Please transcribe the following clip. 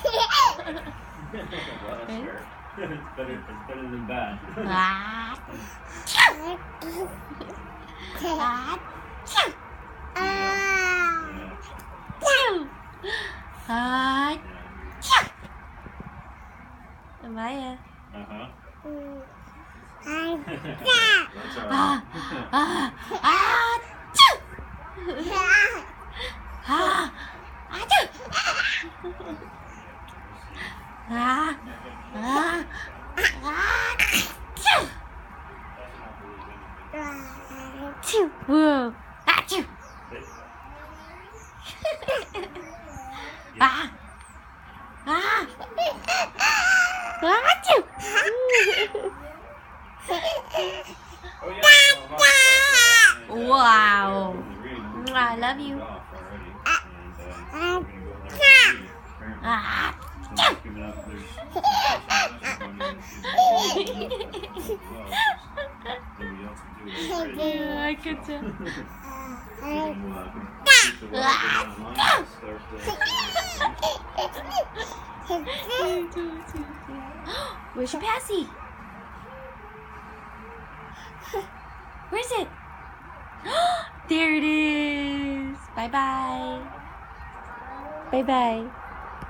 that's fair. It's better than bad. Maya. Uh-huh. That's Whoa. Wow. I love you. I could tell. Where's your passy? Where's it? There it is. Bye-bye. Bye-bye.